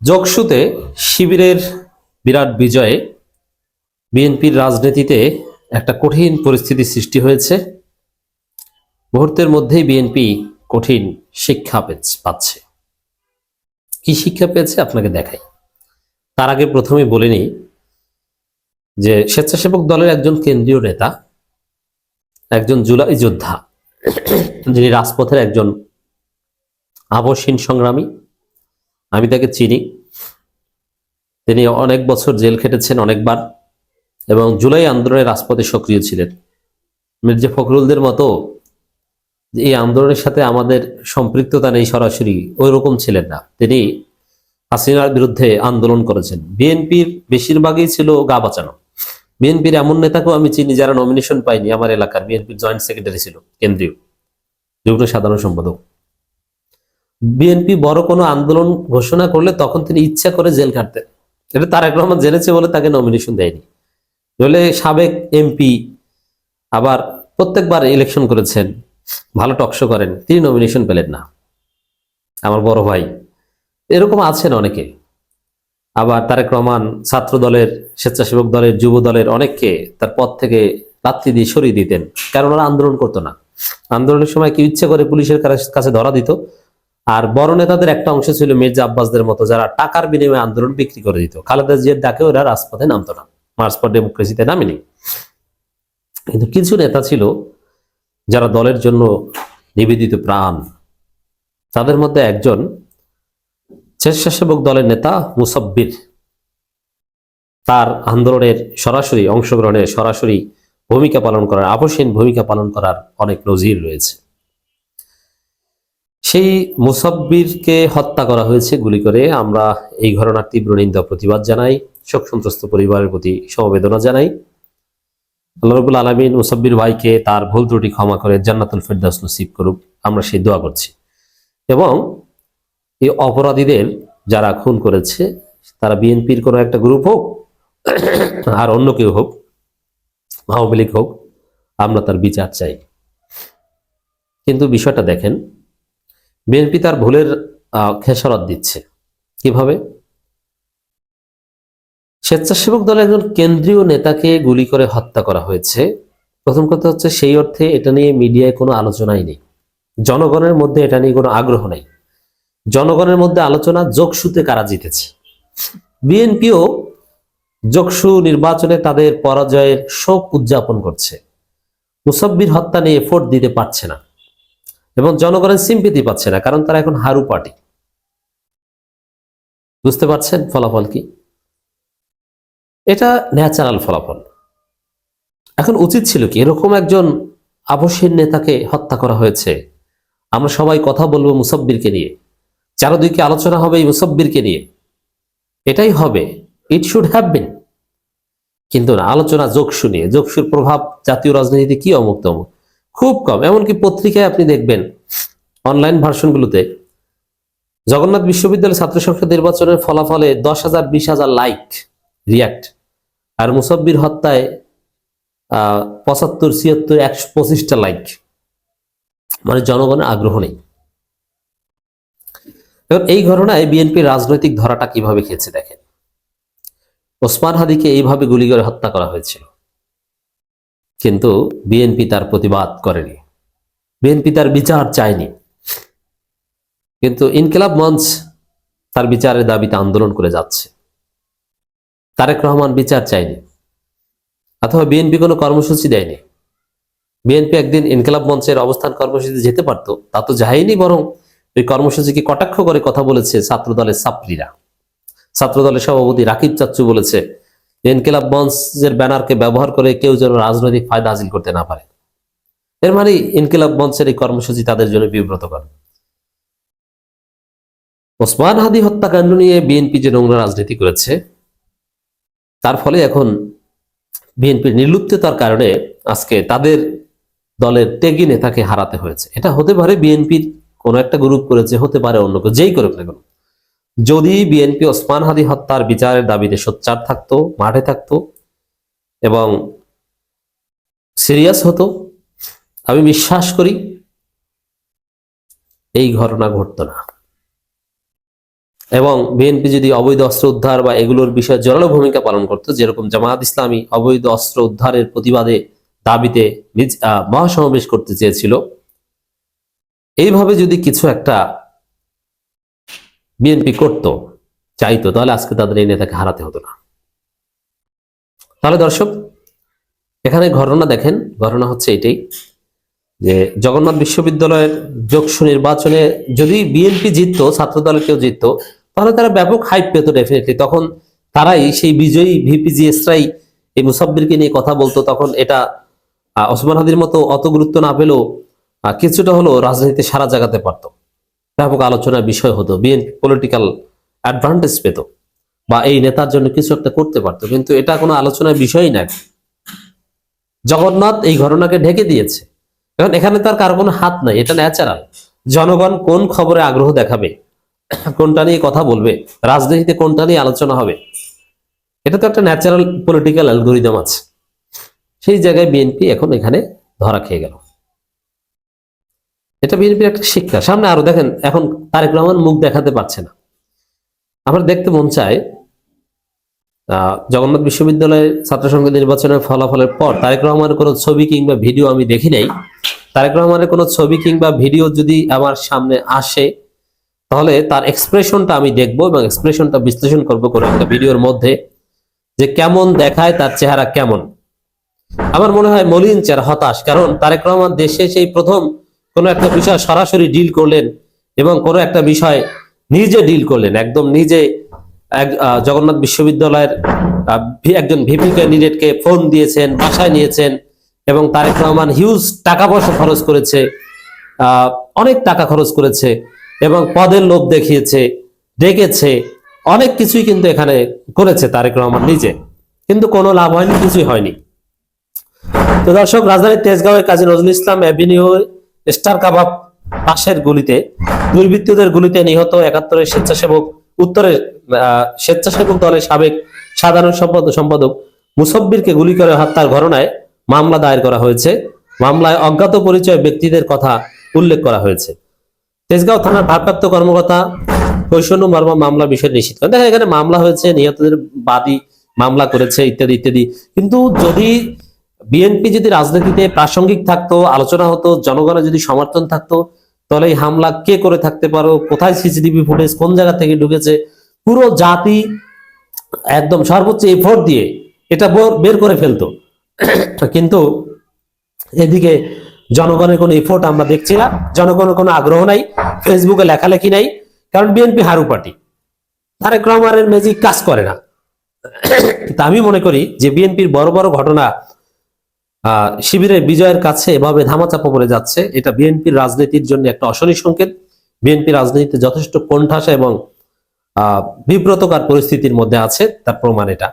যোগসুতে শিবিরের বিরাট বিজয়ে বিএনপির রাজনীতিতে একটা কঠিন পরিস্থিতি সৃষ্টি হয়েছে। মুহূর্তের মধ্যেই বিএনপি কঠিন শিক্ষা পাচ্ছে। কি শিক্ষা পেয়েছে আপনাকে দেখাই। তার আগে প্রথমে বলে নিই যে স্বেচ্ছাসেবক দলের একজন কেন্দ্রীয় নেতা, একজন জুলাই যোদ্ধা, যিনি রাজপথের একজন আবশ্যিক সংগ্রামী, আমি তাকে চিনি। তিনি অনেক বছর জেল খেটেছেন, অনেকবার, এবং জুলাই আন্দোলনের রাজপথে সক্রিয় ছিলেন। মির্জা ফখরুলদের মতো এই আন্দোলনের সাথে আমাদের সম্পৃক্ততা নেই সরাসরি, ওই রকম ছিলেন না। তিনি হাসিনার বিরুদ্ধে আন্দোলন করেছেন। বিএনপির বেশিরভাগই ছিল গা বাঁচানো। বিএনপির এমন নেতাকেও আমি চিনি যারা নমিনেশন পায়নি। আমার এলাকার বিএনপির জয়েন্ট সেক্রেটারি ছিল, কেন্দ্রীয় যুগ্ম সাধারণ সম্পাদক। বিএনপি বড় কোনো আন্দোলন ঘোষণা করলে তখন তিনি ইচ্ছা করে জেল খাটতেন। এটা তারেক রহমান জেনেছে বলে তাকে নমিনেশন দেয়নি। নইলে সাবেক এমপি, আবার প্রত্যেকবার ইলেকশন করেছেন, ভালো টকশো করেন, তিনি নমিনেশন পেলেন না। আমার বড় ভাই, এরকম আছেন অনেকে। আবার তারেক রহমান ছাত্র দলের, স্বেচ্ছাসেবক দলের, যুব দলের অনেককে তার পদ থেকে লাথি দিয়ে সরিয়ে দিতেন, কারণ ওরা আন্দোলন করতো না। আন্দোলনের সময় কি ইচ্ছে করে পুলিশের কাছে ধরা দিত। আর বড় নেতাদের একটা অংশ ছিল মির্জা আব্বাসদের মতো, যারা টাকার বিনিময়ে আন্দোলন বিক্রি করে দিত। খালেদা জিয়ার ডাকে ওরা রাজপথে নামতো না, মার্চ ফর ডেমোক্রেসিতে নামেনি। কিন্তু কিছু নেতা ছিল যারা দলের জন্য নিবেদিত প্রাণ। তাদের মধ্যে একজন স্বেচ্ছাসেবক দলের নেতা মুসাব্বির। তার আন্দোলনের সরাসরি অংশগ্রহণে, সরাসরি ভূমিকা পালন করার, আপসহীন ভূমিকা পালন করার অনেক নজির রয়েছে। সেই মুসাব্বিরকে হত্যা করা হয়েছে গুলি করে। আমরা এই ঘটনার তীব্র নিন্দা প্রতিবাদ জানাই, শোক সন্ত্রস্ত পরিবারের প্রতি সমবেদনা জানাই। আল্লাহ রাব্বুল আলামিন মুসাব্বির ভাইকে তার ভুল ত্রুটি ক্ষমা করে জান্নাতুল ফেরদাউস নসিব করুক, আমরা সেই দোয়া করছি। এবং এই অপরাধীদের যারা খুন করেছে তারা বিএনপির কোনো একটা গ্রুপ হোক আর অন্য কেউ হোক, আওয়ামী লীগ হোক, আমরা তার বিচার চাই। কিন্তু বিষয়টা দেখেন, বিএনপি তার ভুলের খেসারত দিচ্ছে কিভাবে? স্বেচ্ছাসেবক দলের একজন কেন্দ্রীয় নেতাকে গুলি করে হত্যা করা হয়েছে। প্রথম কথা হচ্ছে, সেই অর্থে এটা নিয়ে মিডিয়ায় কোনো আলোচনাই নেই, জনগণের মধ্যে এটা নিয়ে কোনো আগ্রহ নেই। জনগণের মধ্যে আলোচনা যোগসুতে কারা জিতেছে। বিএনপিও যোগসু নির্বাচনে তাদের পরাজয়ের শোক উদযাপন করছে। মুসাব্বির হত্যা নিয়ে এফোর্ট দিতে পারছে না এবং জনগণের সিম্পিতি পাচ্ছে না, কারণ তারা এখন হারু পার্টি। বুঝতে পারছেন ফলাফল কি? এটা ন্যাচারাল ফলাফল। এখন উচিত ছিল কি, এরকম একজন আবশ্যিক নেতাকে হত্যা করা হয়েছে, আমরা সবাই কথা বলবো মুসাব্বিরকে নিয়ে, চারদিকে আলোচনা হবে এই মুসাব্বিরকে নিয়ে, এটাই হবে, ইট শুড হ্যাভ বিন। কিন্তু না, আলোচনা যোগসু নিয়ে। যোগসুর প্রভাব জাতীয় রাজনীতিতে কি অমুক তমুক, খুব কম। এমনকি পত্রিকায় আপনি দেখবেন, অনলাইন ভার্সনগুলোতে জগন্নাথ বিশ্ববিদ্যালয় ছাত্র সংসদ নির্বাচনের ফলাফলে 10,000 20,000 লাইক, রিয়াক্ট। আর মুসাব্বির হত্যায় 75 76 125টা লাইক। মানে জনগণের আগ্রহ নেই। এবং এই ঘটনায় বিএনপির রাজনৈতিক ধরাটা কিভাবে খেয়েছে দেখেন। ওসমান হাদিকে এইভাবে গুলি করে হত্যা করা হয়েছিল, কিন্তু বিএনপি তার প্রতিবাদ করেনি, বিএনপি তার বিচার চায়নি। কিন্তু ইনকিলাব মঞ্চ তার বিচারের দাবিতে আন্দোলন করে যাচ্ছে। তারেক রহমান বিচার চায়নি, অথবা বিএনপি কোনো কর্মসূচি দেয়নি। বিএনপি একদিন ইনকিলাব মঞ্চের অবস্থান কর্মসূচিতে যেতে পারতো, তা তো যায়নি, বরং ওই কর্মসূচিকে কটাক্ষ করে কথা বলেছে ছাত্রদলের ছাত্রীরা। ছাত্রদলের সভাপতি রাকিব চাচ্চু বলেছে, ইনকিলাব মঞ্চের ব্যানারকে ব্যবহার করে কেউ যেন রাজনৈতিক ফায়দা হাসিল করতে না পারে। এর মানে ইনকিলাব মঞ্চের এই কর্মসূচি তাদের জন্য বিব্রতকর। ওসমান হাদি হত্যাকাণ্ড নিয়ে বিএনপি যে নোংরা রাজনীতি করেছে, তার ফলে এখন বিএনপির নির্লিপ্ততার কারণে আজকে তাদের দলের ত্যাগী নেতাকে হারাতে হয়েছে। এটা হতে পারে বিএনপির কোন একটা গ্রুপ করেছে, হতে পারে অন্য কেউ, যেই করুক না কেন। যদি বিএনপি ওসমান হাদি হত্যার বিচারের দাবিতে সোচ্চার থাকতো, মাঠে থাকতো এবং সিরিয়াস হতো, আমি বিশ্বাস করি এই ঘটনা ঘটতো না। এবং বিএনপি যদি অবৈধ অস্ত্র উদ্ধার বা এগুলোর বিষয়ে জোরালো ভূমিকা পালন করতো, যেরকম জামায়াত ইসলামী অবৈধ অস্ত্র উদ্ধারের প্রতিবাদে দাবিতে মহাসমাবেশ করতে চেয়েছিল, এইভাবে যদি কিছু একটা বিএনপি করতো, চাইতো, তাহলে আজকে তাদের এই নেতাকে হারাতে হতো না। তাহলে দর্শক, এখানে ঘটনা দেখেন, ঘটনা হচ্ছে এটাই যে জগন্নাথ বিশ্ববিদ্যালয়ের যোগসু নির্বাচনে যদি বিএনপি জিততো, ছাত্র দলের কেউ জিততো, তাহলে তারা ব্যাপক হাইপ পেত ডেফিনেটলি। তখন তারাই সেই বিজয়ী ভিপিজিএসরাই এই মুসাব্বিরকে নিয়ে কথা বলতো। তখন এটা ওসমান হাদির মতো অত গুরুত্ব না পেলেও কিছুটা হলো রাজনীতিতে সারা জাগাতে পারতো, ব্যাপক আলোচনার বিষয় হতো, বিএনপি পলিটিক্যাল অ্যাডভান্টেজ পেত, বা এই নেতার জন্য কিছু একটা করতে পারতো। কিন্তু এটা কোনো আলোচনার বিষয়ই না। জগন্নাথ এই ঘটনাকে ঢেকে দিয়েছে। এখন এখানে তার কারো কোনো হাত নাই, এটা ন্যাচারাল। জনগণ কোন খবরে আগ্রহ দেখাবে, কোনটা নিয়ে কথা বলবে, রাজনীতিতে কোনটা নিয়ে আলোচনা হবে, এটা তো একটা ন্যাচারাল পলিটিক্যাল অ্যালগোরিদম আছে। সেই জায়গায় বিএনপি এখন এখানে ধরা খেয়ে গেল। এটা বিএনপির একটা শিক্ষা। সামনে আরো দেখেন, এখন তারেক রহমান মুখ দেখাতে পারছে না। আমার দেখতে মন চায় জগন্নাথ বিশ্ববিদ্যালয়ের ছাত্র সংসদ নির্বাচনের ফলাফলের পর তারেক রহমানের কোনো ছবি কিংবা ভিডিও আমি দেখি নাই। তারেক রহমানের কোনো ছবি কিংবা ভিডিও যদি আমার সামনে আসে, তাহলে তার এক্সপ্রেশনটা আমি দেখবো এবং এক্সপ্রেশনটা বিশ্লেষণ করবো কোনো একটা ভিডিওর মধ্যে, যে কেমন দেখায়, তার চেহারা কেমন। আমার মনে হয় মলিন চেহারা, হতাশ। কারণ তারেক রহমান দেশে সেই প্রথম কোনো একটা বিষয় সরাসরি ডিল করলেন এবং কোনো একটা বিষয় নিজে ডিল করলেন, একদম নিজে। জগন্নাথ বিশ্ববিদ্যালয়ের একজন ভিপি ক্যান্ডিডেটকে ফোন দিয়েছেন, বাসায় নিয়েছেন, এবং তারেক রহমান হিউজ টাকা পয়সা খরচ করেছে, অনেক টাকা খরচ করেছে, এবং পদের লোভ দেখিয়েছে, ডেকেছে, অনেক কিছুই কিন্তু এখানে করেছে তারেক রহমান নিজে। কিন্তু কোনো লাভ হয়নি, কিছুই হয়নি। তো দর্শক, রাজধানীর তেজগাঁওয়ের কাজী নজরুল ইসলাম অ্যাভিনিউ স্টার কাবাব পাশের গুলিতে দুর্বৃত্তদের গুলিতে নিহত ৭১-এর স্বেচ্ছাসেবক উত্তরের স্বেচ্ছাসেবক দলের সাবেক সাধারণ সম্পাদক মুসাব্বিরকে গুলি করে হত্যার ঘটনায় মামলা দায়ের করা হয়েছে। মামলায় অজ্ঞাত পরিচয় ব্যক্তিদের কথা উল্লেখ করা হয়েছে। তেজগাঁও থানার ভারপ্রাপ্ত কর্মকর্তা কৈশনু মার্মা মামলা বিষয় নিশ্চিত করেন। দেখেন, এখানে মামলা হয়েছে, নিহতদের বাদী মামলা করেছে, ইত্যাদি ইত্যাদি। কিন্তু যদি বিএনপি যদি রাজনীতিতে প্রাসঙ্গিক থাকতো, আলোচনা হতো, জনগণের যদি সমর্থন থাকতো, তাহলে এই হামলা কে করে থাকতে পারো, কোথায় সিসিটিভি ফুটেজ, কোন জায়গা থেকে ঢুকেছে, পুরো জাতি একদম সর্বোচ্চ এফোর্ট দিয়ে এটা বের করে ফেলতো। কিন্তু এদিকে জনগণের কোনো এফোর্ট আমরা দেখছি না, জনগণের কোনো আগ্রহ নাই, ফেসবুকে লেখালেখি নাই। কারণ বিএনপি হারু পার্টি, তারেক রহমানের ম্যাজিক কাজ করে না। তা আমি মনে করি যে বিএনপির বড় বড় ঘটনা শিবিরের বিজয়ের কাছে এভাবে ধামাচাপা পড়ে যাচ্ছে, এটা বিএনপির রাজনীতির জন্য একটা অশনি সংকেত। বিএনপি রাজনীতিতে যথেষ্ট কোণঠাসা এবং বিব্রতকর পরিস্থিতির মধ্যে আছে, তার প্রমাণ এটা।